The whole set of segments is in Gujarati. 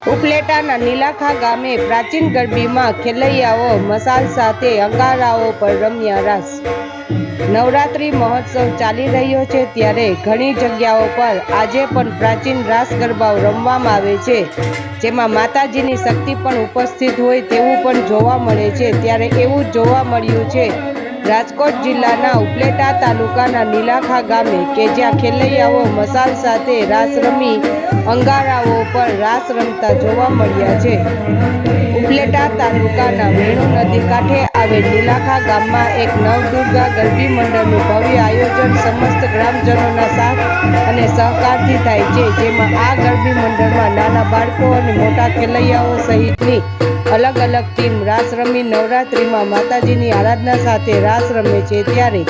ઉપલેટાના નીલાખા ગામે પ્રાચીન ગરબીમાં ખેલૈયાઓ મસાલ સાથે અંગારાઓ પર રમ્યા રાસ। નવરાત્રિ મહોત્સવ ચાલી રહ્યો છે ત્યારે ઘણી જગ્યાઓ પર આજે પણ પ્રાચીન રાસ ગરબાઓ રમવામાં આવે છે, જેમાં માતાજીની શક્તિ પણ ઉપસ્થિત હોય તેવું પણ જોવા મળે છે। ત્યારે એવું જોવા મળ્યું છે રાજકોટ જિલ્લાના ઉપલેટા તાલુકાના નીલાખા ગામે કે જ્યાં ખેલૈયાઓ મસાલ સાથે રાસ રમી અંગારાઓ પર રાસ રમતા જોવા મળ્યા છે। ઉપલેટા તાલુકાના વેણુ નદી કાંઠે આવેલ નીલાખા ગામમાં એક નવદુર્ગા ગરબી મંડળનું ભવ્ય આયોજન સમસ્ત ગ્રામજનોના સાથ અને સહકારથી થાય છે, જેમાં આ ગરબી મંડળમાં નાના બાળકો અને મોટા ખેલૈયાઓ સહિતની અલગ અલગ ટીમ રાસ રમી નવરાત્રિમાં માતાજીની આરાધના સાથે રાસ રમે છે। ત્યારે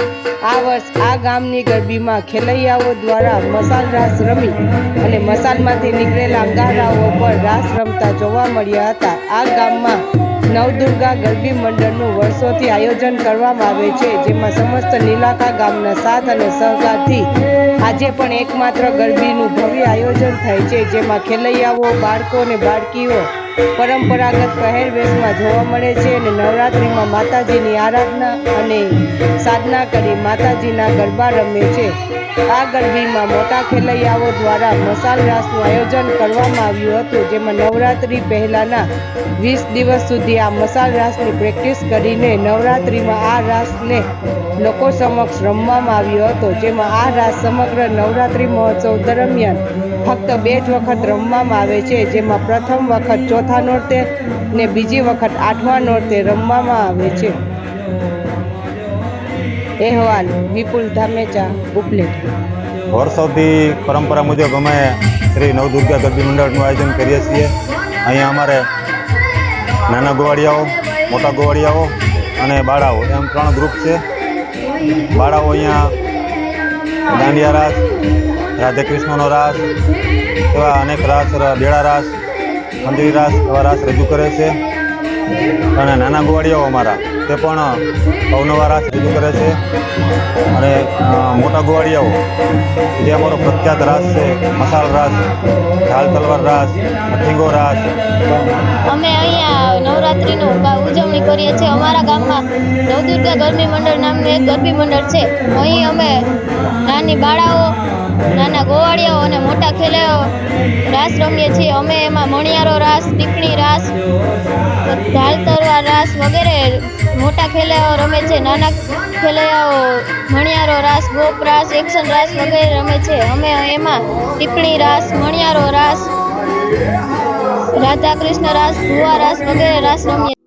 આ વર્ષ આ ગામની ગરબીમાં ખેલૈયાઓ દ્વારા મસાલ રાસ રમી અને મસાલમાંથી નીકળેલા અંગારાઓ પર રાસ રમતા જોવા મળ્યા હતા। આ ગામમાં નવદુર્ગા ગરબી મંડળનું વર્ષોથી આયોજન કરવામાં આવે છે, જેમાં સમસ્ત નીલાખા ગામના સાથ અને સહકારથી આજે પણ એકમાત્ર ગરબીનું ભવ્ય આયોજન થાય છે, જેમાં ખેલૈયાઓ બાળકો અને બાળકીઓ પરંપરાગત પહેરવેશમાં જોવા મળે છે અને નવરાત્રિમાં માતાજીની આરાધના અને સાધના કરી માતાજીના ગરબા રમે છે। આ ગરબીમાં મોટા ખેલૈયાઓ દ્વારા મસાલ રાસનું આયોજન કરવામાં આવ્યું હતું, જેમાં નવરાત્રિ પહેલાના 20 દિવસ સુધી આ મસાલ રાસની પ્રેક્ટિસ કરીને નવરાત્રિમાં આ રાસને લોકો સમક્ષ રમવામાં આવ્યો હતો, જેમાં આ રાસ સમગ્ર નવરાત્રિ મહોત્સવ દરમિયાન ફક્ત 2 જ વખત રમવામાં આવે છે, જેમાં પ્રથમ વખત ચોથા નોરતે ને બીજી વખત 8મા નોરતે રમવામાં આવે છે। અહેવાલ વિપુલ ધામેચા, ઉપલેટા। વર્ષોથી પરંપરા મુજબ અમે શ્રી નવદુર્ગા ગરબી મંડળનું આયોજન કરીએ છીએ। અહીંયા અમારે નાના ગોવાળિયાઓ, મોટા ગોવાળિયાઓ અને બાળાઓ એમ 3 ગ્રુપ છે। બાળાઓ અહીંયા દાંડિયા રાસ, રાધે કૃષ્ણનો રાસ, એવા અનેક રાસ, બેડા રાસ, મંદિરી રાસ એવા રાસ રજૂ કરે છે અને નાના ગોવાળિયાઓ અમારા તે પણ અવનવા રાસ રજૂ કરે છે અને મોટા ગોવાળિયાઓ જે અમારો પ્રખ્યાત રાસ છે મસાલ રાસ, ઢાલ તલવાર રાસ, મઠીંગો રાસ। અમે અહીંયા નવરાત્રિનું ઉજવણી કરીએ છીએ। અમારા ગામમાં નવદુર્ગા ગરબી મંડળ નામનું એક ગરબી મંડળ છે। અહીં અમે નાની બાળાઓ, નાના ગોવાળિયાઓ અને મોટા ખેલૈયાઓ રાસ રમીએ છીએ। અમે એમાં મણિયારો રાસ, ટીપણી રાસ, ઢાલ તલવાર રાસ વગેરે મોટા ખેલૈયાઓ રમે છે। નાના ખેલૈયાઓ મણિયારો રાસ, ગોપ રાસ, એક્શન રાસ વગેરે રમે છે। અમે એમાં ટીપણી રાસ, મણિયારો રાસ, રાધા કૃષ્ણ રાસ, ભુવા રાસ વગેરે રાસ રમીએ।